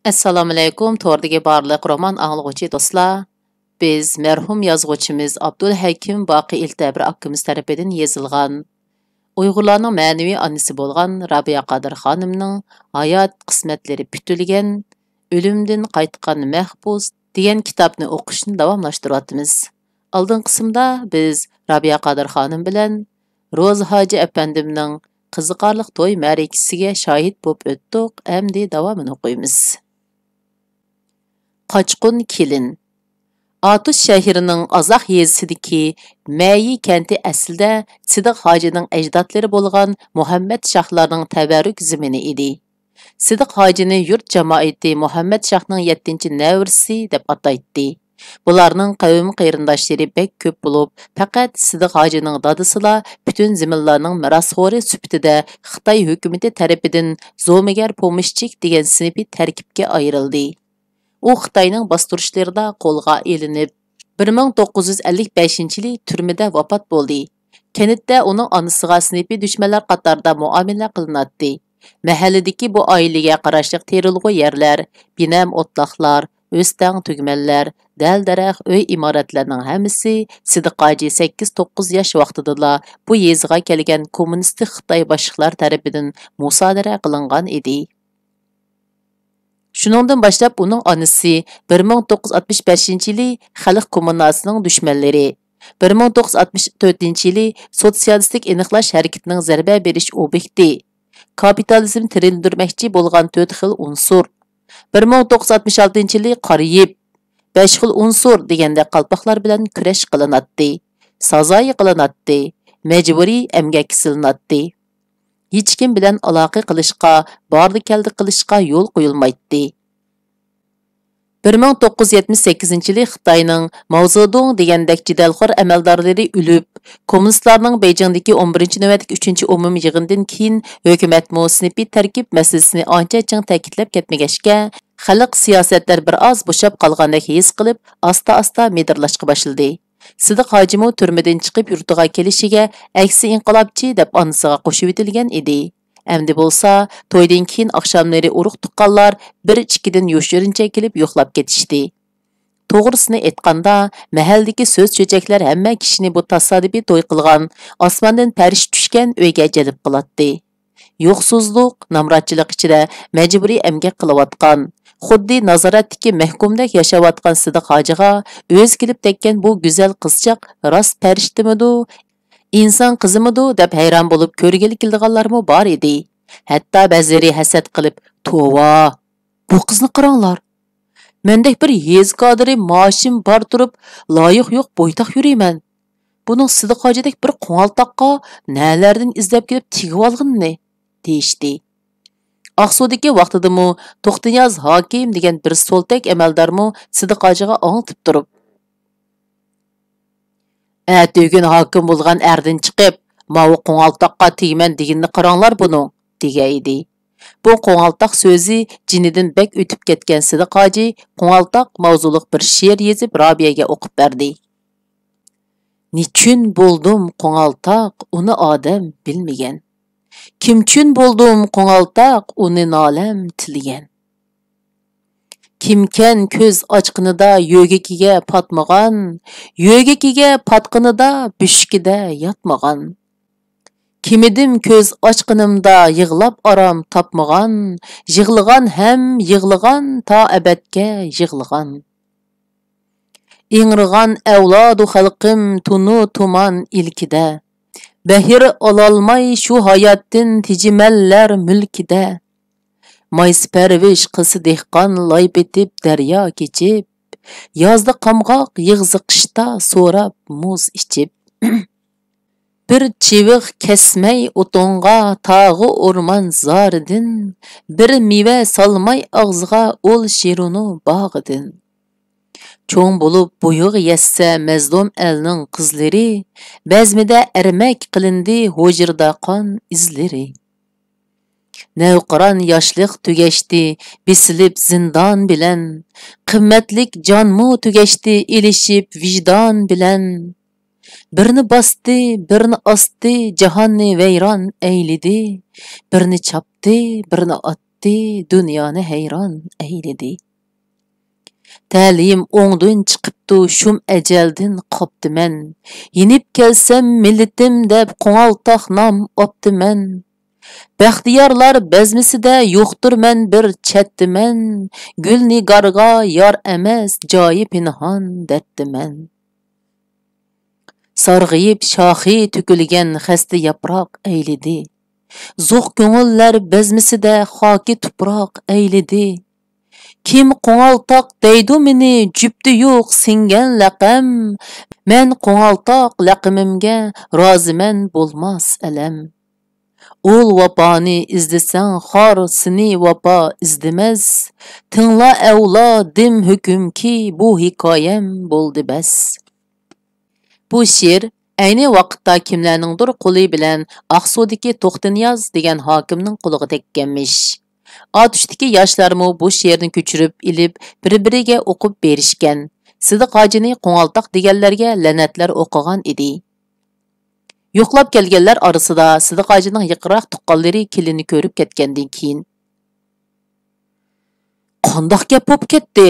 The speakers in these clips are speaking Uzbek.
Assalomu alaykum, to'rdagi barliq roman anglag'uchi do'stlar. Biz mərhum yazğıçımız Abdulhakim Baqi İltəbir akkimiz tərəfindən yazılğan, Uyg'urlarning ma'naviy annisi bo'lgan Rabia Qadir xonimning hayot qismatlari putilgan O'limdan qaytgan mahbus degan kitobni o'qishni davomlashtiryapmiz. Oldin qismda biz Rabia Qadir xonim bilan Ro'za Hoji apandimning qiziqarli to'y ma'rakasiga shohid bo'lib o'tdik. Endi davomini o'qiymiz. Qochqun kelin. Atush shahrining Azoq yezisidagi Mayi kenti aslida Sidiq hojining ajdodlari bo'lgan Muhammad shohlarning tabarruk zimini edi. Sidiq hojini yurt jamoati Muhammad shohning 7-navrisi deb ataydi. Bularning qavm qarindoshlari bek ko'p bo'lib, faqat Sidiq hojining dadisila butun ziminlarning merosxo'ri sifatida Xitoy hukumati tarafidan zo'migar pomishchik degan sinfi tarkibga ayrildi. U Xitoyning bostirishlarida qo'lga elinib, 1955-yili turmada vafot bo'ldi. Kentda uning onasiga sinfi dushmanlar qatorida muomala qilinadi. Mahalladagi bu oilaga qarashli terilg'u yerlar, binam o'tloqlar, o'stang tugmanlar, dal-daraxt uy imoratlarning hammasi Sidiq hoji 8-9 yosh vaqtida bu yeziga kelgan kommunistik Xitoy boshliqlar tarafidan musodara qilingan edi. Shuningdan boshlab uning onasi 1965-yili Xalq kommunasining dushmanlari, 1964-yili sotsialistik aniqlash harakatining zarba berish obyekti, kapitalizm tirildirmoqchi bo'lgan 4 xil unsur, 1966-yili qariyib 5 xil unsur deganda qalpoqlar bilan kurash qilinadi, sazoyi qilinadi, majburiy emgak silinadi. Hech kim bilan aloqa qilishga, bordi-keldi qilishga yo'l qo'yilmaydi. 1978-yili Xitoyning Mao Zedong degandek jidalxo'r amaldorlari o'lib, kommunistlarning Beijingdagi 11-navbatdagi 3-umum yig'indan keyin hukumat sinfi tarkib masalasini ancha chang ta'kidlab ketmagachga, xalq siyosatlar bir oz bo'shab qolgandek his qilib, asta-asta medirlashga boshladi. Sidiq hojimi turmadan chiqib yurtiga kelishiga aksi inqilobchi deb onasiga qo'shib etilgan edi. Endi bo'lsa, to'ydan keyin oqshomlari urug' tuqqanlar bir-ikkidan yoshirincha kelib yo'qlab ketishdi. To'g'risini aytganda, mahaldagi so'z cho'chaklar hamma kishini bu tasodifiy to'y qilgan, osmondan parish tushgan uyga jalb qiladi. Yo'qsizlik, namratchilik ichida majburiy emgak qilayotgan, xuddi nazoratdagi mahkumdek yashayotgan Sidiq hojiga o'z kelib tekkan bu go'zal qizchaq rost farishtimidu, inson qizimidu deb hayron bo'lib ko'rgili kelganlarmi bor edi. Hatto ba'zilari hasad qilib, "Tova, bu qizni qaranglar. Mendek bir yez qodiri maoshim bor turib, loyiq yo'q bo'ytaq yuriyman. Buning Sidiq hojidek bir qo'ng'altoqqa nalardan izlab kelib tegib olganini" deyishdi. Aqsudagi vaqtidami To'xtiniyoz hokim degan bir so'ltak amaldormi Sidiq hojiga o'ngtib turib, "Atugin hokim bo'lgan erdan chiqib, "Mavu qo'ng'altoqqa tegman" deganni qaranglar buning" degan edi. Bu qo'ng'altoq so'zi jinidan bek o'tib ketgan Sidiq hoji qo'ng'altoq mavzuliq bir she'r yozib Robiyaga o'qib berdi. "Nichun bo'ldim qo'ng'altoq, uni odam bilmagan. Kimchun bo'ldim qo'ng'altoq, uni nolam tilgan. Kimkan ko'z ochqinida yo'gikiga patmagan, yo'gikiga patqinida büşkida yotmagan. Kimidim ko'z ochqinimda yig'lab aram topmagan, yig'lagan ham yig'lagan ta abadga yig'lagan. Ingrigan avlodu xalqim tunu tuman ilkida, bahir ololmay shu hayotdan tijimallar mulkida. Maysparvish qilsa dehqon loy betib daryo kechib, yozda qamg'oq yig'zi qishda so'rab muz ichib. Bir chiviq kesmay o'tonga tog'i o'rmon zordin, bir meva solmay og'ziga ol shirunu bog'idin. Cho'ng bo'lib buyug' yassa mazlum elning qizlari, bazmida ermak qilindi hujrda qon izlari. Navqiron yoshlik tugashdi, bisilib zindon bilan, qimmatlik jonmu tugashdi, ilishib vijdon bilan. Birini bosdi, birini osdi, jahonni vayron aylidi, birini chopdi, birini otdi. ketdi, dunyoni hayron aylidi. Ta'lim o'ngdin chiqibdi, shum ajaldan qopdiman. Yenib kelsam millatim deb qo'ng'altoq nom opdiman. Baxtiyorlar bezmisida yo'qdirman bir chatdiman. Gul nigorga yor emas, joyi pinhon derdiman. Sarg'ayib shoxi to'kilgan xasta yaproq aylidi. Zo'q ko'ngillar bezmisida xoki tuproq aylidi. Kim qo'ng'altoq deydi meni, jüpti yo'q singan laqam. Men qo'ng'altoq laqimimga roziman bo'lmas alam. Ul vaponi izdisan xor seni vapa izdimas. Tingla avlodim hukm ki bu hikoyam bo'ldi bas. Bu she'r ayni vaqtda kimlarningdir qo'li bilan Aqsudagi To'xtinyoz degan hokimning qo'liga tekkanmish. Atushdagi yoshlarmi bu she'rni ko'chirib ilib bir-biriga o'qib berishgan. Sidiq hojini qo'ng'altoq deganlarga la'natlar o'qigan edi. Yo'qlab kelganlar orasida Sidiq hojining yiqroq tuqqanlari kelini ko'rib ketgandan keyin qandoq gap bo'lib ketdi?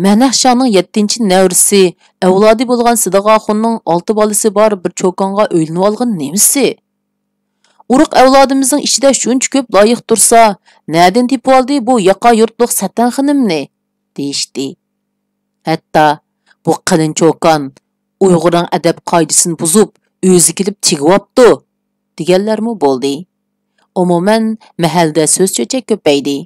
Manaxshoning 7-nevrisi, avlodi bo'lgan Sidiq oxunning 6 bolasi bor bir cho'konga o'ylanib olgan nemisi? Uruq avlodimizning ichida shuncha ko'p loyiq tursa, nadin tepib oldi bu yaqa yurtliq Satan xonimni deyishdi. Hatto bu qalin cho'kon Uyg'urning adab qoidasini buzib, o'zi kelib tegibdi deganlarmi bo'ldi. Umuman mahallada so'z cho'chak ko'paydi.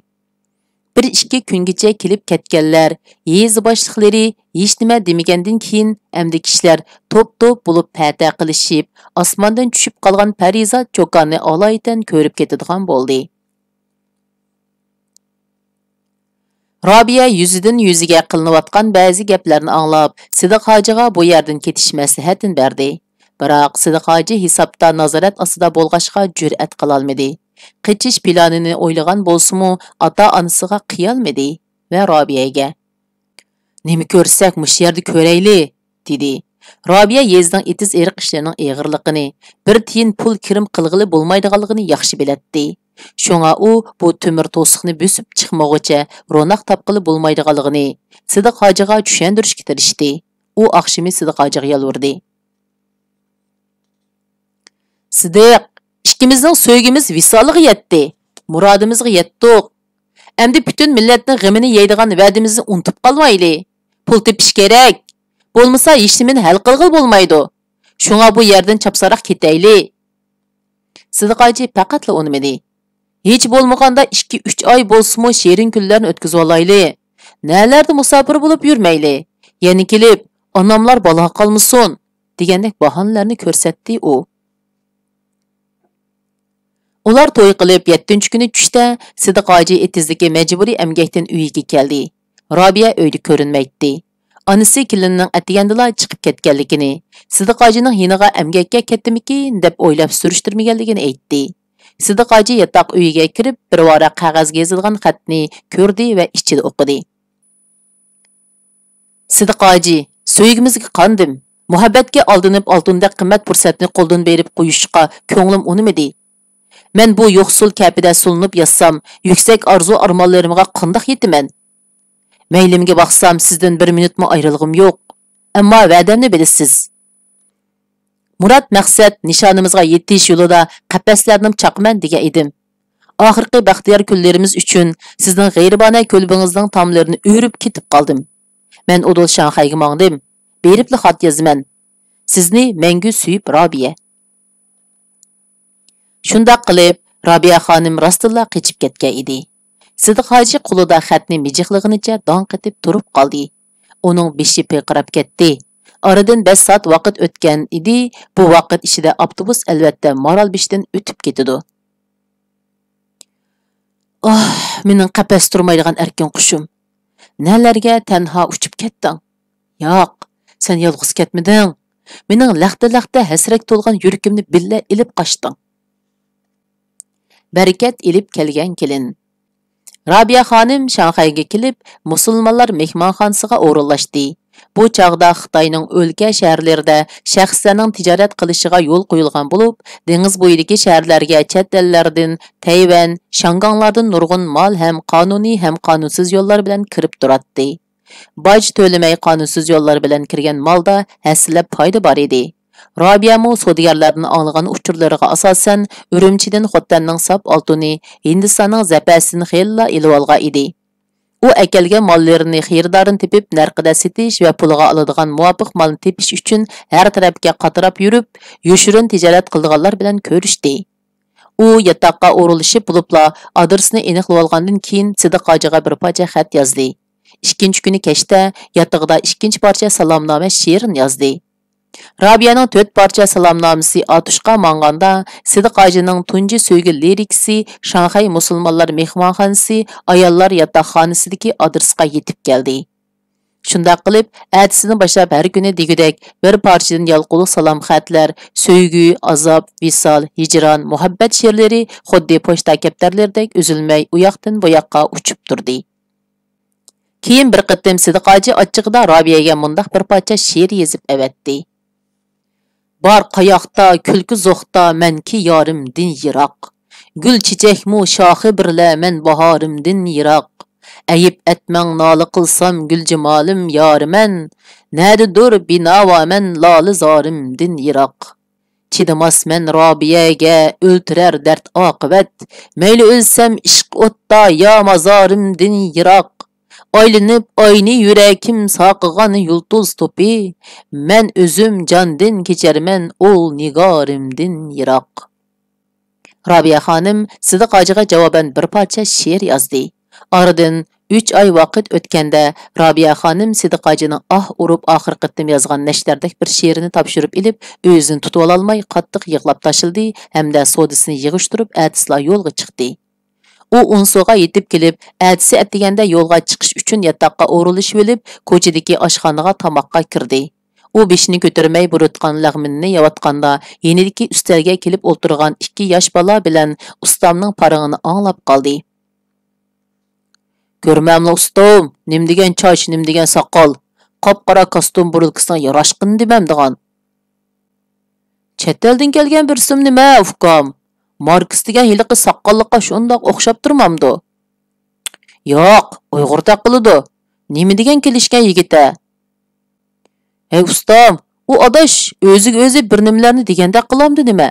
1-2 kungacha kelib ketganlar, yez boshliqlari hech nima demagandan keyin amdi kishilar to'p-to'p bo'lib pata qilishib, osmondan tushib qolgan Parizod cho'konni olaydan ko'rib ketadigan bo'ldi. Robiya yuzidan yuziga qilinayotgan ba'zi gaplarni anglab, Sidiq hojiga bu yerdan ketish maslahatini berdi. Biroq Sidiq hoji hisobda nazorat ostida bo'lg'ashga jur'at qila olmadi. Qichish planini o'ylagan bo'lsa-mu, ota-onasiga qiyolmadi va Robiyaga "Nima ko'rsak, mush yerda ko'rayli" dedi. Robiya yezning etiz eriq ishlarining eg'irligini, bir tiyin pul kirim qilg'ili bo'lmaydiganligini yaxshi biladi. Shunga u bu temir to'siqni bosib chiqmoqcha ro'naq topqili bo'lmaydiganligini Sidiq hojiga tushuntirishga tirishdi. U oqshimi Sidiq hojiga yolvirdi. "Sidiq, ikkimizning so'ygimiz visoliga yetdi. Murodimizga yetdik. Endi butun millatning g'imini yeydigan va'dimizni unutib qolmayli. Pul tepish kerak. Bo'lmasa hech nimani hal qilg'il bo'lmaydi. Shunga bu yerdan chapsaroq ketayli." Sidiq hoji faqatla unimadi. "Hech bo'lmaganda 2-3 oy bo'lsa-mu shirin kunlarni o'tkazib olayli. Nalarda musofir bo'lib yurmayli. Yana kelib, onamlar bola qolmasin" degandek bahonalarni ko'rsatdi u. Ular to'y qilib 7-kuni tushda Sidiq hoji etizdagi majburiy emgakdan uyiga keldi. Robiya uyda ko'rinmaydi. Onasi kelinning atiyandila chiqib ketganligini, Sidiq hojining yiniga emgakka ketdimikin deb o'ylab surishtirmaganligini aytdi. Sidiq hoji yotoq uyiga kirib, bir varaq qog'ozga yozilgan xatni ko'rdi va ichida o'qidi. "Sidiq hoji, so'ygimizga qandim. Muhabbatga aldinib oltindek qimmat fursatni qo'ldan berib qo'yishga ko'nglim unimidi. Men bu yo'qsul kapida sulinib yassam, yuksak arzu-armonlarimga qandoq yetaman? Maylimga baqsam, sizdan 1 minutmi ayrilg'im yo'q. Ammo va'damni bilasiz. Murad maqsad nishonimizga yetish yo'lida qafaslarni chaqman degan edim. Oxirgi baxtiyor kunlarimiz uchun sizning g'ayribona ko'lbingizning tomlarini o'rib ketib qoldim. Men Udul Shanxayga mangdim. Beribli xat yozaman. Sizni mangu suyib Robiya." Shundoq qilib, Robiya xonim rostilla qechib ketgan edi. Sidiq hoji qo'lida xatni mijiqlig'inicha dong qetib turib qoldi. Uning beshi piqirab ketdi. Oradan 5 soat vaqt o'tgan edi. Bu vaqt ichida avtobus albatta Maralbeshdan o'tib ketdi. "Oh, mening qafas turmaydigan erkin qushim. Nalarga tanha uchib ketding? Yo'q, sen yolg'iz ketmading. Mening laqta-laqta hasrat to'lgan yuragimni billa ilib qochding." Barakat ilib kelgan kelin. Robiya xonim Shanxayga kelib, musulmonlar mehmonxonasiga o'rinlashdi. Bu çağda Xitoyning o'lka shaharlarida shaxslarning tijorat qilishiga yo'l qo'yilgan bo'lib, dengiz bo'yidagi shaharlarga chet ellardan, Tayvan, Shanganglardan nurg'un mol ham qonuniy ham qonunsiz yo'llar bilan kirib turadi. Boj to'lamay qonunsiz yo'llar bilan kirgan molda haslab foyda bor edi. Robiyamu savdogarlardan anglagan uchurlariga asosan Urumchidan Xottanning sap oltini, Hindistonning zapasini xeyla ilib olgan edi. U əkelgan mallarını xeyirdarın tepib narqida setish va pulga oladigan muvofiq malni tepish uchun har tarafga qatirab yurib, yoshirin tijorat qilganlar bilan ko'rishdi. U yataqqa o'rilishib bo'libla adresini aniqlab olgandan keyin Sidiq hojiga bir parcha xat yozdi. Ikkinchi kuni kechda yatag'ida ikkinchi parcha salomnoma she'rin yozdi. Rabiyaning 4 parcha salomnomasi Atuşqa manganda Sidiq hojining tunji so'ygi lirikasi Shanxay musulmonlar mehmonxonasi ayollar yotoqxonasidagi adresga yetib keldi. Shunda qilib, atisini boshlab har kuni degudek bir parchadan yalqulu salom xatlar, so'ygi, azob, visol, hijron, muhabbat she'rlari xuddi pochta kaptarlardek uzilmay u yoqdan bu yoqqa uchib turdi. Keyin bir qitim Sidiq hoji ochiqda Rabiyaga mundaq bir parcha she'r yozib avatdi. Bar qayoqda kulki zo'xta menki yorimdin yiroq. Gul chechakmu shoxi birla men bahorimdin yiroq. Ayib etmang noli qilsam gul jimolim yoriman. Nadidur binavo men loli zorimdin yiroq. Chidamas men Robiyaga o'ltirar dard oqibat. Mayli o'lsam ishq o'tda yo mazorimdin yiroq. Aylanib oyni yurakim saqıgan yulduz topi, men özüm jandin kecharman ol nigorimdin yiroq. Rabiya xonim Sidiq hojiga javoban bir parcha she'r yozdi. Oradan 3 oy vaqt o'tganda Rabiya xonim Sidiq hojining urib oxir qitim yozgan nashdardek bir she'rini topshirib ilib, o'zini tutib ololmay qattiq yig'lab tashildi hamda sodisini yig'ishtirib atisla yo'lga chiqdi. U Unsuga yetib kelib, atisi atdiganda yo'lga chiqish uchun yataqqa o'rilishib olib, ko'chadagi oshxonaga tamoqqa kirdi. U beshini ko'tarmay burutgan lag'minni yeyotganda, yenidagi ustalga kelib o'tirgan 2 yosh bola bilan ustamning parig'ini anglab qoldi. "Ko'rmamli ustam, nim degan choch, nim degan soqol, qop-qora kostyum burulkisiga yarashqin demam degan. Chet eldan kelgan bir sim nima, ufkom? Markus degan hiliqi saqqalliqqa shundoq o'xshab turmamdi?" "Yo'q, Uyg'ur taqilidi. Nima degan kelishgan yigita?" "Ey ustam, u adash o'ziga o'zi bir nimalarni deganda qilamdi nima?"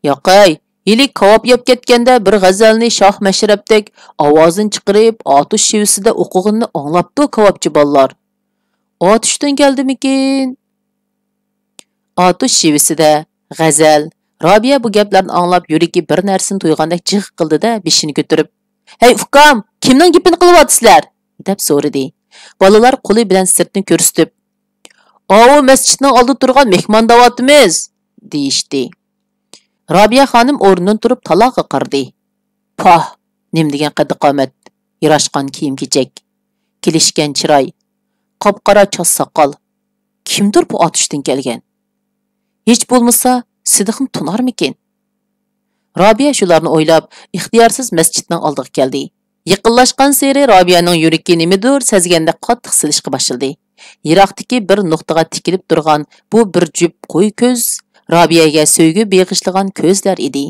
"Yo'qay, hilik kavob yeb ketganda bir g'azalni shoh mashrabdek ovozini chiqarib, otish shivisida o'qig'ini anglabdi kavobchi bolalar. Otishdan keldimikin?" Otish shivisida g'azal. Robiya bu gaplarni anglab yuragi bir narsani to'ygandek jiq qildi-da, beshini ko'tarib, "Hey ukam, kimning gapini qilyapsizlar?" deb so'radi. Bolalar qo'li bilan sirtni ko'rsatib, "Ovu masjidning oldida turgan mehmon davatimiz" deyishdi. Robiya xonim o'rnidan turib taloqqa qardi. "Poh, nim degan qaddi-qomat, yarashgan kiyim-kechak, kelishgan chiroy, qop-qora chos soqol. Kimdir bu otishdan kelgan? Hech bo'lmasa Sidiqni tunarmikin?" Robiya shularni o'ylab, ixtiyorsiz masjidning oldiga keldi. Yaqinlashgan seri Robiyaning yuragi nimadir sezganda qattiq silishga boshladi. Yiroqdagi bir nuqtaga tikilib turgan bu bir jup qo'y ko'z Robiyaga so'ygi beg'ishlagan ko'zlar edi.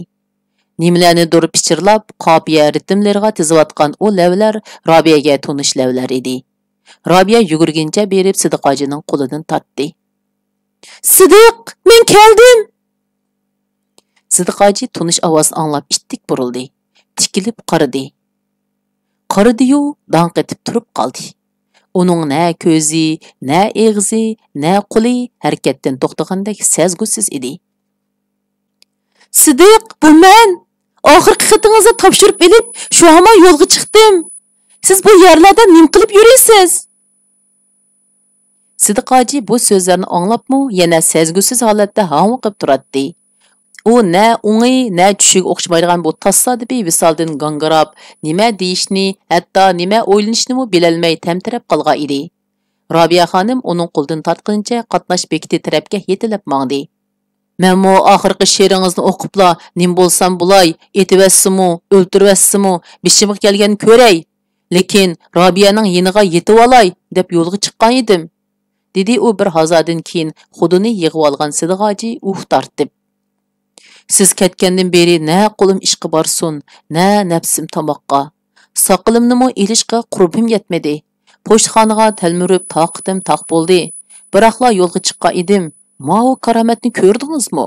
Nimalarnidir pichirlab, qofiya ritmlariga tizayotgan u lavlar Robiyaga tunish lavlar edi. Robiya yugurguncha berib Sidiq hojining qo'lidan tortdi. "Sidiq, men keldim!" Sidiq hoji tunish ovozini anglab ittik burildi. Tikilib qaradi. Qaradi-yu, dong etib turib qoldi. Uning na ko'zi, na eg'izi, na qo'li harakatdan to'xtagandek sezgusiz edi. "Sidiq, bu men. Oxirgi xatingizni topshirib elib, shu hamon yo'lga chiqdim. Siz bu yerlarda nim qilib yurasiz?" Sidiq hoji bu so'zlarni anglabmi, yana sezgusiz holatda hamqib turadi. U na o'ngi, na tushiga o'xshamaydigan bu tasodifiy visoldan gangirab, nima deyishni, hatto nima o'ylanishni bilolmay tamtirab qolgan edi. Robiya xonim uning qo'lidan tortquncha qatnash bekiti tarafga yetilib mangdi. "Menmo oxirgi she'ringizni o'qibla, nim bo'lsam bulay, etivassimu, o'ltirvassimu, bishimga kelgan ko'ray. Lekin Robiyaning yeniga yetib olay deb yo'lga chiqqan edim. dedi u bir hazadın keyin xudini yig'ib olgan Sidiq hoji tortib. Siz ketgandan beri ne qo'lim ishqa borsun, ne nafsim tomoqqa. Soqilimnimi ilishqa qurbim yetmedi. Pochtxonaga talmurib toqitim toq bo'ldi. Biroqla yo'lga chiqqan edim. Mau karomatni ko'rdingizmi?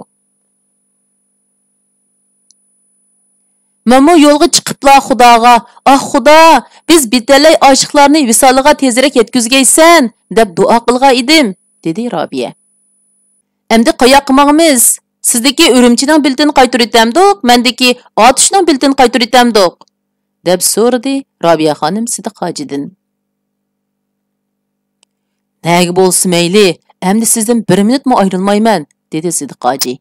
Menmo yo'lga chiqibla Xudoga, "Ah Xudo, biz bitalay oshiqlarni visoliga tezroq yetkazgaysan" deb duo qilgan edim, dedi Robiya. Endi qayoqqa qilmoqmiz? Sizdeki Ürümchining biltini qaytiritamdiq, mendeki Otishning biltini qaytiritamdiq, deb so'radi Robiya xonim Sidiq hojidan. Nega bo'lsa mayli, endi sizdan 1 minutmi ayrilmayman, dedi Sidiq hoji.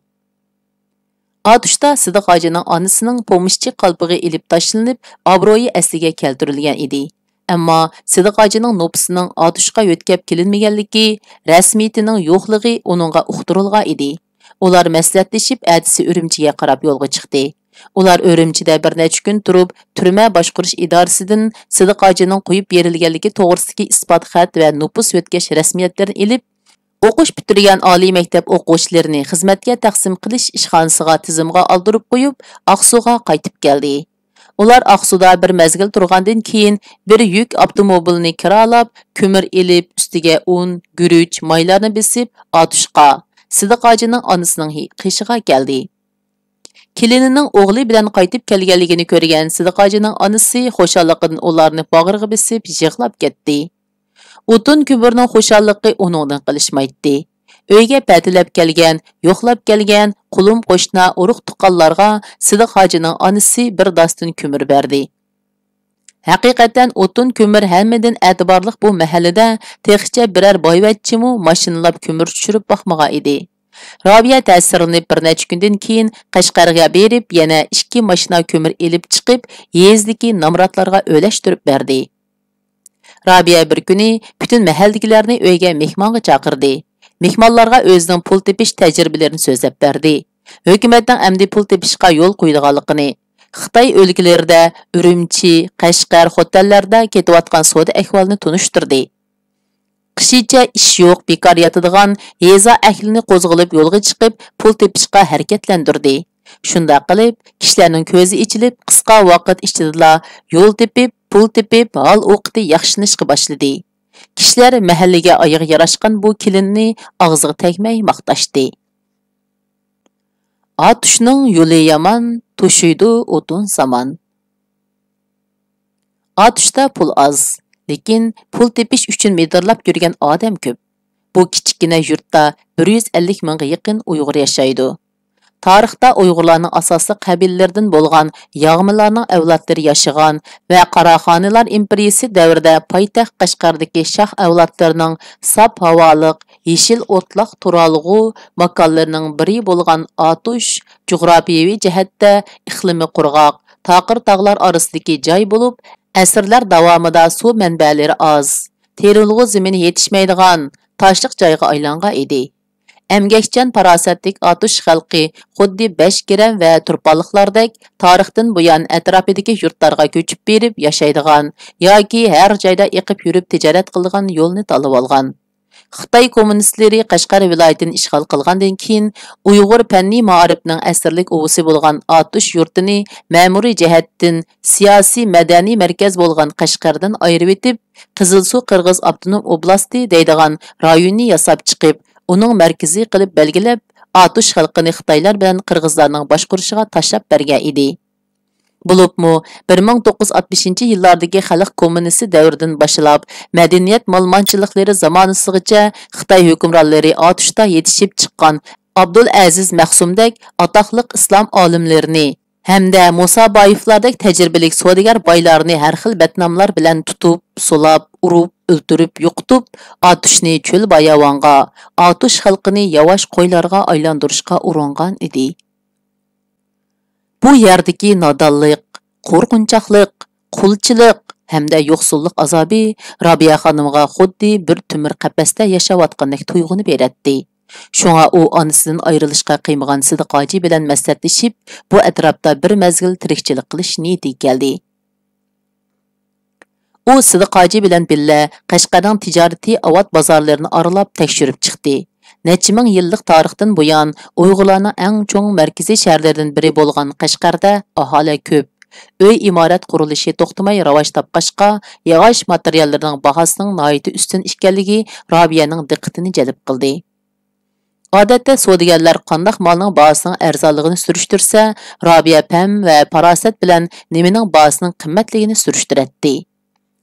Atuşda Sidiq hojining onasining pomishchi qalpig'i ilib tashlanib, obro'yi asliga keltirilgan edi. Ammo Sidiq hojining nopisining Atuşga yo'tkab kelinmaganligi, rasmiyatining yo'qligi uningga uqtirilgan edi. Ular maslahatlashib atisi Ürümchiga qarab yo'lga chiqdi. Ular Ürümchida bir necha kun turib, turma boshqarish idorasidan Sidiq hojining qo'yib berilganligi to'g'risidagi isbot xat va nopis yo'tkash rasmiyatlarini ilib, o'qish bitirgan oliy maktab o'quvchilarini xizmatga taqsim qilish ishxonasiga tizimga oldirib qo'yib, Aqsuga qaytib keldi. Ular Aqsuda bir mezgil turgandan keyin bir yuk avtomobilni kiralab, ko'mir ilib, ustiga un, guruch, maylarni besib, Atuşqa Sidiq hojining onasining qishiga keldi. Kelinining o'g'li bilan qaytib kelganligini ko'rgan Sidiq hojining onasi xo'shalligidan ularni bag'riga besib yig'lab ketdi. O'tin ko'mirning xo'shalligi uningdan qilishmaydi. Uyga patilab kelgan, yo'qlab kelgan qulum qo'shna urug' tuqqanlarga Sidiq hojining onasi bir dastin ko'mir berdi. Haqiqatan o'tin ko'mir hammadan e'tiborli bu mahallada texcha biror boyvachchimu mashinalab ko'mir tushirib boqmagan edi. Robiya ta'sirlanib bir necha kundan keyin Qashqarga berib, yana 2 mashina ko'mir elib chiqib, yezdagi namratlarga o'lashtirib berdi. Robiya bir kuni bütün mahaldagilarni uyga mehmonga chaqirdi. Mehmonlarga o'zining pul tepish tajribalarini so'zlab berdi. Hukumatning amdi pul tepishga yo'l qo'ydiganligini, Xitoy o'lkalarida, Ürümchi, Qashqar hotellarda ketayotgan savdo ahvolini tunishtirdi. Qishicha ish yo'q, bekor yotadigan yeza ahlini qo'zg'alib yo'lga chiqib, pul tepishga harakatlantirdi. Shunda qilib, kishilarning ko'zi ichilib, qisqa vaqt ichida yo'l tepib, pul tepib, hal o'qiti yaxshilanishga boshladi. Kishilar mahallaga oyog'i yarashgan bu kelinni og'ziga tegmay maqtashdi. Atuşning yo'li yomon, to'shuydi o'tun zamon. Atuşda pul az, lekin pul tepish uchun medirlab yurgan odam ko'p. Bu kichikina yurtda 150 mingga yaqin Uyg'ur yashaydi. Tarixda Uyg'urlarning asosiy qabilalardan bo'lgan yog'milarning avlodlari yashagan va Qaraxonlar imperiyasi davrida poytaxt Qashqardagi shoh avlodlarining sap havoliq, yeshil o'tloq turalg'u makonlarining biri bo'lgan Atush jug'rofiyaviy jihatda iqlimi qurg'oq, taqir tog'lar orasidagi joy bo'lib, asrlar davomida suv manbalari oz, terilg'u zamin yetishmaydigan toshliq joyga aylangan edi. Emgekchan parasatlik Atush xalqi xuddi 5 giram va turpanliqlardek tarixdan buyon atrofidagi yurtlarga ko'chib berib yashaydigan yoki har joyda eqib yurib tijorat qilgan yo'lni tanlab olgan. Xitoy kommunistlari Qashqar viloyatini ishg'ol qilgandan keyin Uyg'ur fanniy ma'rifning asrlik o'g'isi bo'lgan Atush yurtini ma'muriy jihatdan siyosiy madaniy markaz bo'lgan Qashqardan ayirib etib, Qizilsuv Qirg'iz avtonom oblasti deydigan rayonni yasab chiqib, uning markaziy qilib belgilab, Atush xalqini Xitoylar bilan Qirg'izlarning boshqarishiga tashlab bergan edi. Bulubmu 1960-yillardagi xalq kommunisi davridan boshlab, madaniyat malmonchiliklari zamonasigacha Xitoy hukmronlari Atushda yetishib chiqqan Abdul Aziz Mahsumdek atoqli islom olimlarini hamda Musa Boyevlardek tajribalik savdogar boylarni har xil batnomlar bilan tutib, sulab, urib, o'ltirib, yo'qitib, Atushni cho'l bayovonga, Atush xalqini yavash qo'ylarga aylantirishga uringan edi. Bu yerdagi nodonlik, qo'rqinchoqlik, qulchilik hamda yo'qsullik azobi Robiya xonimga xuddi bir tumir qafasda yashayotgandek tuyg'uni beradi. Shunga u onasidan ayrilishga qiymagan Sidiq hoji bilan maslahatlashib, bu atrofda bir mezgil tirikchilik qilish niyatiga keldi. U Sidiq Hoji bilan billa Qashqarning tijoriy avot bozorlarini aralab tekshirib chiqdi. Necha ming yillik tarixdan buyon Uyg'urlarning eng cho'ng markaziy shaharlaridan biri bo'lgan Qashqarda aholi ko'p. Uy imorat qurilishi to'xtamay rivoj topqachqa, yog'och materiallarning bahosining nihoyatda ustun ekanligi Robiyaning diqqatini jalb qildi. Odatda savdogarlar qandoq molning bahosining arzonligini surishtirsa, Robiya pam va farosat bilan nimaning bahosining qimmatligini surishtiradi.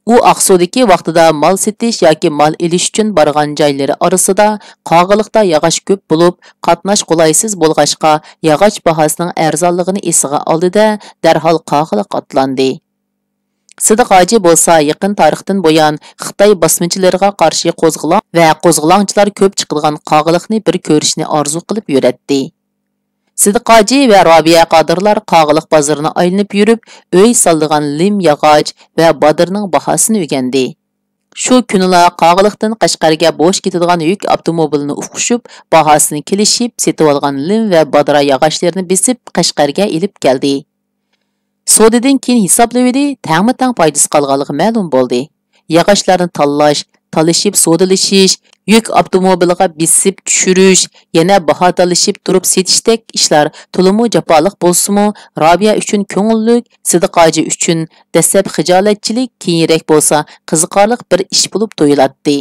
U Aqsudagi vaqtida mol setish yoki mol elish uchun borgan joylari orasida qog'iliqda yog'och ko'p bo'lib, qatnash qulaysiz bo'lg'achqa, yog'och bahosining arzonligini esiga oldida darhol qog'iliq otlandi. Sidiq Hoji bo'lsa yaqin tarixdan buyon Xitoy bosmachilarga qarshi qo'zg'olon va qo'zg'olonchilar ko'p chiqadigan qog'iliqni bir ko'rishni orzu qilib yuradi. Sidiq Hoji va Robiya qodirlar qog'iliq bozorini aylanib yurib, uy soldigan lim yog'och va bodirning bahosini o'rgandi. Shu kunila qog'iliqdan Qashqarga bo'sh ketadigan yuk avtomobilini uqishib, bahosini kelishib, setib olgan lim va bodira yog'ochlarini besib Qashqarga elib keldi. So'didan keyin hisoblaydi, tang-tang foydasi qolganligi ma'lum bo'ldi. Yog'ochlarni tanlash, talishib so'dilishish, yuk avtomobiliga besib tushirish, yana baho talishib turib setishdek ishlar to'liq jafoliq bo'lsa-mu, Robiya uchun ko'ngillik, Sidiq Hoji uchun dastlab xijolatchilik, keyinroq bo'lsa qiziqarli bir ish bo'lib tuyuladi.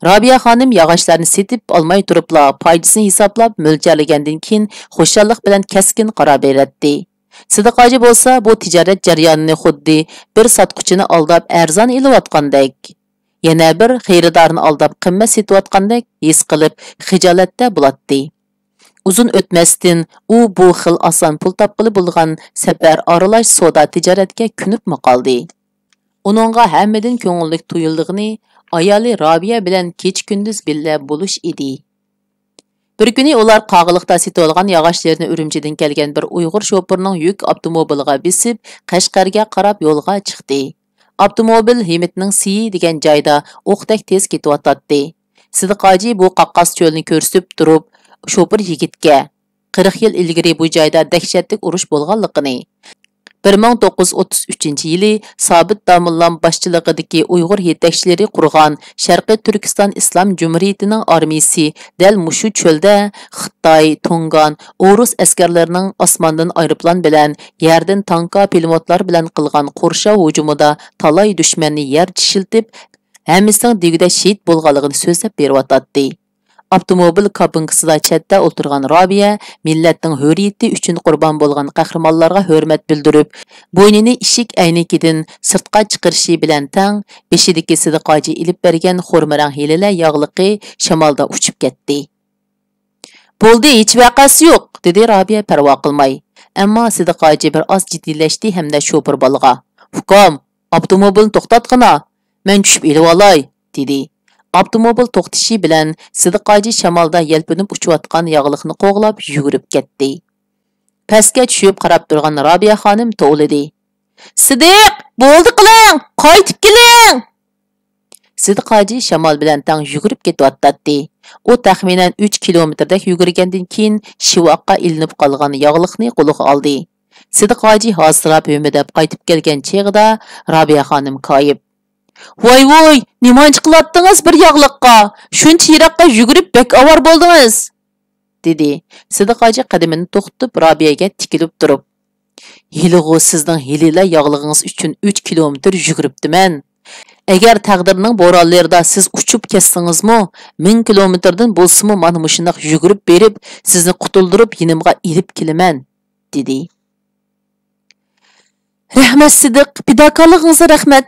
Robiya xonim yog'ochlarni setib olmay turibla foydasini hisoblab mo'ljallagandan keyin xushallik bilan kaskin qaror beradi. Sidiq Hoji bo'lsa bu tijorat jarayonini xuddi bir sotquchini aldab arzon ilayotgandek, yana bir xaridorni aldab qimmat setayotgandek his qilib xijolatda bo'ladi. Uzun o'tmasdan u bu xil oson pul topqili bo'lgan safar aralash savdo tijoratga kunib qoldi. Uningga hammadan ko'ngillik tuyuldig'ini ayoli Robiya bilan kech-kunduz billa bo'lish edi. Bir kuni ular qog'iliqda setib olgan yog'ochlarni Urumchidan kelgan bir Uyg'ur shofirning yuk avtomobiliga besib, Qashqarga qarab yo'lga chiqdi. Avtomobil Himitning Siyi degan joyda o'qdek tez ketyotdi. Sidiq Hoji bu qaqqos cho'lni ko'rsatib turib, shofir yigitga 40 yil ilgari bu joyda dahshatli urush bo'lganligini, 1933-yili Sobit Domillam boshchiligidagi Uyg'ur yetakchilari qurgan Sharqiy Turkiston Islom Jumhuriyatining armiyasi dal mushu cho'lda Xitoy, Tungan, O'rus askarlarining osmondan aeroplan bilan, yerdan tanka pilotlar bilan qilgan qo'rshav hujumida talay dushmanni yer chishiltib, hammasining digida shahid bo'lganligini so'zlab beryotdi. Avtomobil kabinkasida chatda o'tirgan Robiya millatning hurriyati uchun qurbon bo'lgan qahramonlarga hurmat bildirib, bo'ynini ishik aynikidan sirtqa chiqarishi bilan tang beshidagi Sidiq Hoji ilib bergan xurmarang hililar yog'liqi shamolda uchib ketdi. "Bo'ldi, hech vaqasi yo'q", dedi Robiya parvo qilmay. Ammo Sidiq Hoji bir oz jiddiylashdi hamda shofir bolaga, "Hukm, avtomobilni to'xtatqina, men tushib elib olay", dedi. Avtomobil to'xtashi bilan Sidiq Hoji shamolda yelpinib uchayotgan yog'liqni qo'g'lab yugurib ketdi. Pastga tushib qarab turgan Robiya xonim to'lidi. "Sidiq, bo'ldi qiling, qaytib keling!" Sidiq Hoji shamol bilan tang yugurib ketyotdi. U taxminan 3 kilometrdek yugurgandan keyin shivoqqa ilinib qolgan yog'liqni qo'liga oldi. Sidiq Hoji hozirlab o'midab qaytib kelgan cheg'ida Robiya xonim koyib, "Voy, nimanchi qilatdingiz bir yog'liqqa? Shuncha yiroqqa yugurib bek avar bo'ldingiz", dedi. Sidiq Hoji qadamini to'xtatib Robiyaga tikilib turib, "Yilg'u sizning hililar yog'lig'ingiz uchun 3 kilometr yuguribdiman. Agar taqdirning bo'ronlarida siz uchib ketsangizmi, 1000 kilometrdan bo'lsa-mu mana mushundoq yugurib berib, sizni qutuldirib yinimga ilib kelaman", dedi. "Rahmat Sidiq, fidokorligingizga rahmat",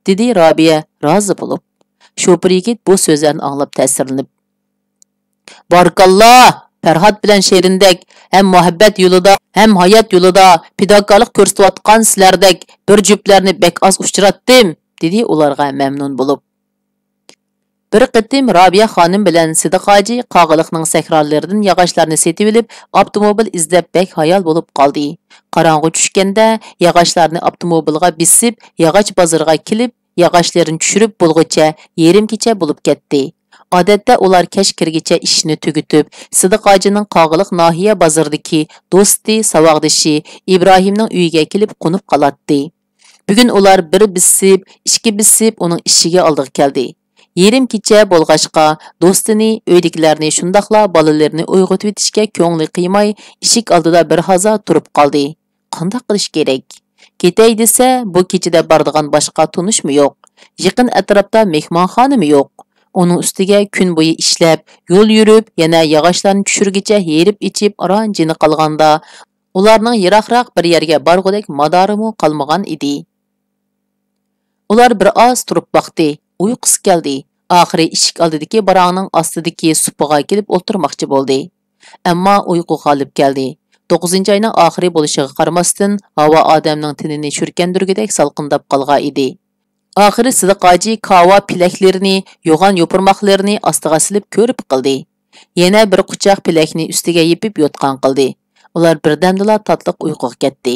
dedi Robiya rozi bo'lib. Shofir yigit bu so'zlarni anglab ta'sirlanib, "Barakalloh, Farhod bilan Sherindek ham muhabbat yo'lida, ham hayot yo'lida fidokorlik ko'rsatayotgan sizlardek bir juftlarni bek oz uchratdim", dedi ularga mamnun bo'lib. Bir qitim Robiya xonim bilan Sidiq Hoji qog'iliqning sakrolaridan yog'ochlarni setib olib, avtomobil izlab bek hayol bo'lib qoldi. Qorong'u tushganda yog'ochlarni avtomobilga bisib, yog'och bozoriga kelib, yog'ochlarni tushirib bo'lguncha yarim kecha bo'lib ketdi. Odatda ular kech kirgicha ishni tugutib, Sidiq Hojining qog'iliq nohiya bozoridagi do'sti, savoqdishi Ibrohimning uyiga kelib qo'nib qoladi. Bugun ular bir bisib, ikki bisib uning ishiga oldiga keldi. Yerim kecha bo'lg'ashqa do'stini, uydagilarni shundaqla bolalarini uyg'otib etishga ko'ngli qiymay, eshik oldida bir haza turib qoldi. Qanday qilish kerak? Ketay desa, bu kechida boradigan boshqa tunishmi yo'q? Yaqin atrofda mehmonxonami yo'q? Onun ustiga kun bo'yi ishlab, yo'l yurib, yana yog'ochlarni tushirgicha yerib ichib aranjini qolganda, ularning yiroqroq bir yerga borgudek madorimi qolmagan edi. Ular bir oz turib baqdi, uyqusi keldi. Oxiri eshik oldidagi barangning ostidagi supiga kelib o'tirmoqchi bo'ldi. Ammo uyqu g'olib keldi. 9-oyning oxiri bo'lishiga qaramasdan, havo odamning tinini shurkandirgidek salqindab qolgan edi. Oxiri Sidiq hoji kava pilaklarini, yo'g'on yopirmoqlarini ostiga silib ko'rib qildi. Yana bir quchoq pilakni ustiga yepib yotgan qildi. Ular birdamdala tatliq uyquga ketdi.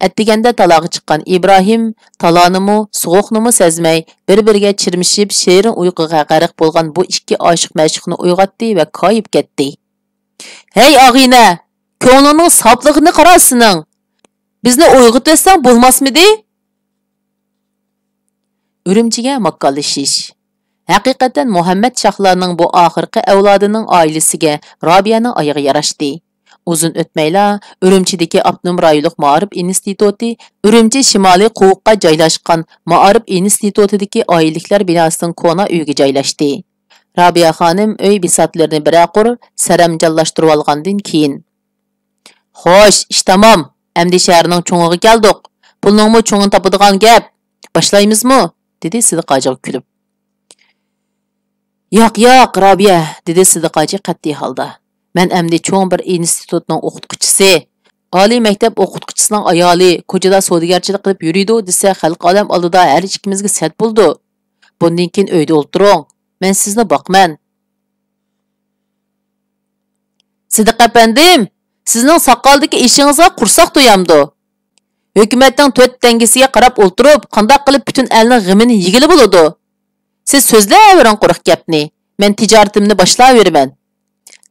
Atdiganda taloga chiqqan Ibrohim talonimi, sovuqnimi sezmay, bir-biriga chirmishib, sherin uyquga g'arq bo'lgan bu ikki oshiq mashhurni uyg'otdi va koyib ketdi. "Hey og'ina, ko'nglining soplig'ini qarasing. Bizni uyg'otsang bo'lmasmidi?" Urumchiga makkallashish. Haqiqatan Muhammad Shahlarning bu oxirgi avlodining oilasiga Robiyaning oyog'i yarashdi. Uzun o'tmayla Urumchidagi Abnum rayonlik Ma'arif instituti, Urumchi shimoliy quvuqqa joylashgan Ma'arif institutidagi oiliklar binosining kona uyga joylashdi. Robiya xonim uy bisatlarini biraqur saramjallashtirib olgandan keyin: "Xo'sh, ish tamom. Endi shaharning cho'ng'iga keldik. Pulningmi cho'ng'ini topadigan gap. Başlaymizmi?" dedi Sidiq hoji kulib. "Yo'q, Robiya", dedi Sidiq hoji qat'iy holda. "Men endi cho'ng bir institutning o'qituvchisi, oliy maktab o'qituvchisining ayoli, ko'chada savdogarchilik qilib yuridi desa, xalq odam oldida har ikkimizga sat bo'ldi. Bundan keyin uyda o'tiring. Men sizni boqman." "Sidiq apandim, sizning soqoldagi ishingizga qursoq to'yamdi. Hukumatning 4 tangisiga qarab o'ltirib, qanday qilib butun elning g'imini yigili bo'ladi? Siz so'zlayvering quruq gapni. Men tijoratimni boshlayveraman",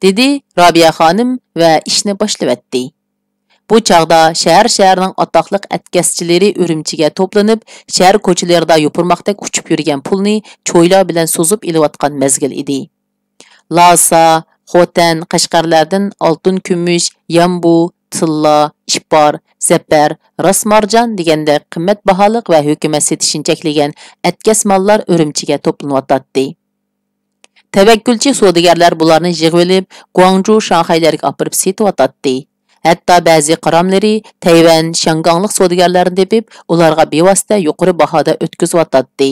dedi Robiya xonim va ishni boshlavatdi. Bu chaqda shaharning atoqliq atkaschilari Urumchiga to'planib, shahar ko'chalarida yopirmoqdek uchib yurgan pulni cho'ylar bilan so'zib ilayotgan mezgil edi. Lasa, Xotan, Qashqarlardan oltin, kumush, yambu, tilla, ishbor, zapar, rasmarjon deganda qimmat baholiq va hukumat setishini cheklagan atkas mollar Urumchiga to'planyotdi. Tavakkulchi savdogarlar bularni yig'ib olib, Guangzhou, Shanxaylarga olib setiyotdi. Hatto ba'zi qaramlari Tayvan, Shangangliq savdogarlarini debib, ularga bevosita yuqori bahoda o'tkaziyotdi.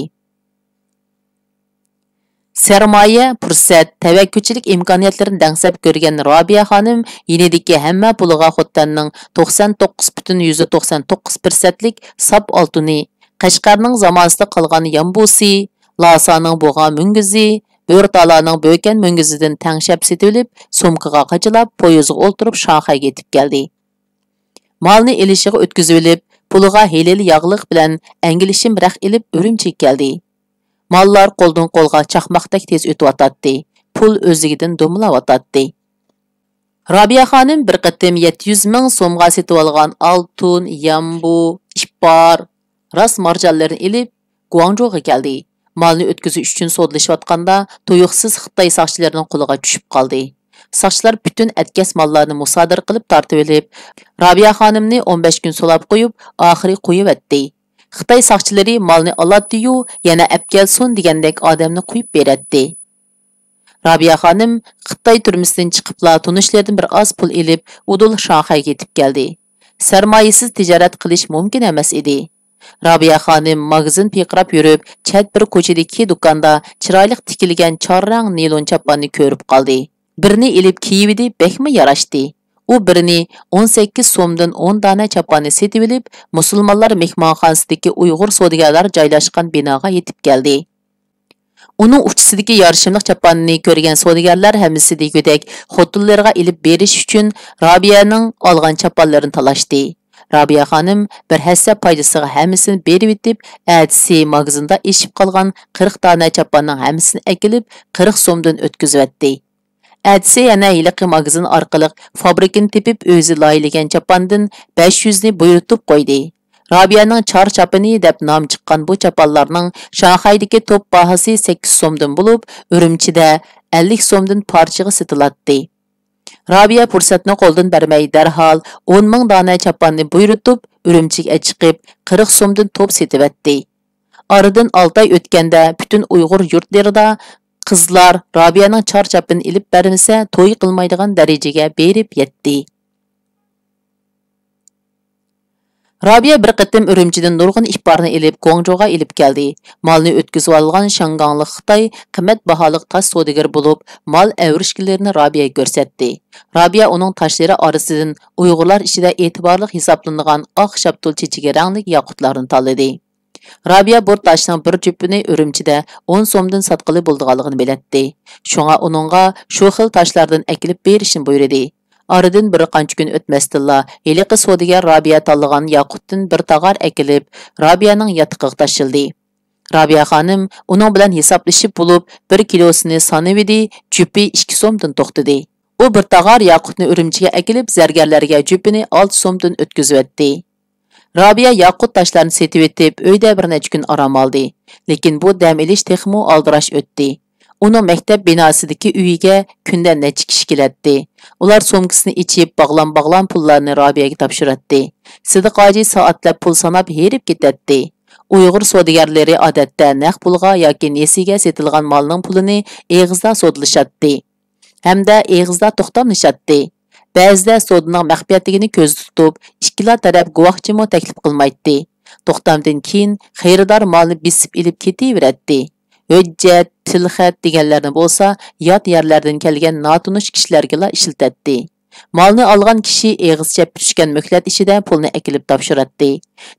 Sermaye, fursat, tavakkulchilik imkoniyatlarini dangsab ko'rgan Robiya xonim yinidagi hamma puliga Xotanning 99,99%lik sap oltini, Qashqarning zamonasida qolgan yambusi, Lasaning bo'g'a mungizi, Bo'rtalaning bo'kan mungizidan tangshab setilib, sumkaga qachilab, poyezga o'ltirib Shanxayga yetib keldi. Malni ilishiga o'tkazib olib, puliga helil yog'liq bilan angilishim raq ilib Urumchiga keldi. Mallar qo'ldan qo'lga chaqmoqdek tez o'tib pul o'zigidan domlayotdi. Robiya xonim bir qatim 700 ming so'mga setib olgan oltin, yambu, ishbor, ras marjonlarni ilib Guangzhouga keldi. Malni o'tkazish uchun sodlashayotganda tuyuqsiz Xitoy soqchilarining qo'liga tushib qoldi. Soqchilar bütün atkas mallarni musodir qilib tortib olib, Robiya xonimni 15 kun so'lab qo'yib, oxiri qo'yibdi. Xitoy soqchilari malni oladi-yu, yana apkelsun degandek odamni qo'yib beradi. Robiya xonim Xitoy turmisidan chiqibla tunishlardan bir oz pul elib, udul Shanxayga yetib keldi. Sarmoyasiz tijorat qilish mumkin emas edi. Robiya xonim magazin piqrab yurib, chat bir ko'chadagi do'konda chiroyli tikilgan chorrang nilon chaponni ko'rib qoldi. Birini elib kiyibdi, bekmi yarashdi. U birini 18 so'mdan 10 dona chaponni setib olib, musulmonlar mehmonxonasidagi Uyg'ur savdogarlar joylashgan binoga yetib keldi. Uning uchisidagi yarishimliq chaponni ko'rgan savdogarlar hammasi degudek xotinlarga ilib berish uchun Robiyaning olgan chaponlarini talashdi. Robiya xonim bir hassa foydasiga hammasini berib etib, atisi magazinda eshib qolgan 40 dona chaponning hammasini akilib 40 so'mdan o'tkazibdi. Atisi yana yiliqi magazin orqali fabrikani tepib o'zi loyilagan chapondan 500 ni buyurtib qo'ydi. Rabiyaning char chapini deb nom chiqqan bu chapallarning Shanxaydagi top bahasi 8 so'mdan bo'lib, Urumchida 50 so'mdan parchaga sotiladi. Rabiya fursatni qo'ldan bermay darhol 10 ming dona chapanni buyurtib, Urumchiga chiqib 40 so'mdan top setibatdi. Aradan 6 oy o'tganda butun Uyg'ur yurtlarida qizlar Rabiyaning char chapini ilib bermasa, to'y qilmaydigan darajaga berib yetdi. Rabiya bir qitim Urumchidan nurg'un ihbarni ilib Guangzhouga ilib keldi. Malni o'tkazib olgan Shanganlik Xitoy qimmat baholiq tosh savdogar bo'lib, mal avrishkilarini Rabiyaga ko'rsatdi. Rabiya uning toshlari orasidan Uyg'urlar ichida e'tiborli hisoblanadigan oq shaptul chechiga rangli yoqutlarni tanladi. Rabiya bu toshning bir jupini Urumchida 10 so'mdan sotqili bo'lganligini bilatdi. Shunga uningga shu xil toshlardan akilib berishni buyurdi. Aradan bir qancha kun o'tmasdilla, heliqi savdogar Rabiya tanlagan yoqutdan bir tag'ar akilib, Rabiyaning yotiqiga tashildi. Rabiya xonim uning bilan hisoblashib bo'lib, 1 kilosini sanividi, jupi 2 so'mdan to'xtadi. U bir tag'ar yoqutni Urumchiga akilib, zargarlarga jupini 6 so'mdan o'tkazib etdi. Rabiya yoqut toshlarni setib etib, uyda bir necha kun aram oldi. Lekin bu dam olish texmo aldirash o'tdi. Uning maktab binosidagi uyiga kunda necha kishi keladi. Ular so'mkasini ichib, bog'lam pullarni Rabiyaga topshiradi. Sidiq hoji soatlab pul sanab herib ketadi. Uyg'ur savdogarlari odatda naq pulga yoki nesiga setilgan malning pulini eg'izda sodlashadi. Hamda eg'izda to'xtamlashadi. Ba'zida sodning maxfiyatligini ko'z tutib, ikkilar taraf guvohchimi taklif qilmaydi. To'xtamdan keyin xaridor malni bisib ilib ketaveradi. Hujjat, tilxat deganlarni bo'lsa, yot yerlardan kelgan notunish kishilarga ishlatadi. Malni olgan kishi eg'izcha pishgan muhlat ishida pulni akilib topshiradi.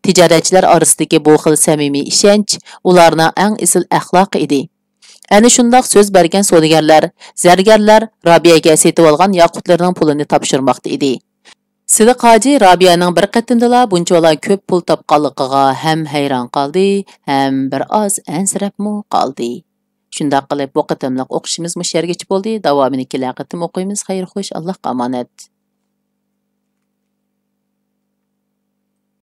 Tijoratchilar orasidagi bu xil samimiy ishonch ularning eng asl axloqi edi. Ana shundoq so'z bergan savdogarlar, zargarlar Rabiyaga setib olgan yoqutlarning pulini topshirmoqda edi. Sidiq hoji Rabiyaning bir qatimdala bunchalar ko'p pul topganligiga ham hayron qoldi, ham bir oz ansirabmi qoldi. Shundoq qilib bu qatimliq o'qishimiz mushargacha bo'ldi. Davomini kelgan qatim o'qiymiz. Xayr xo'sh, Allohga omonat.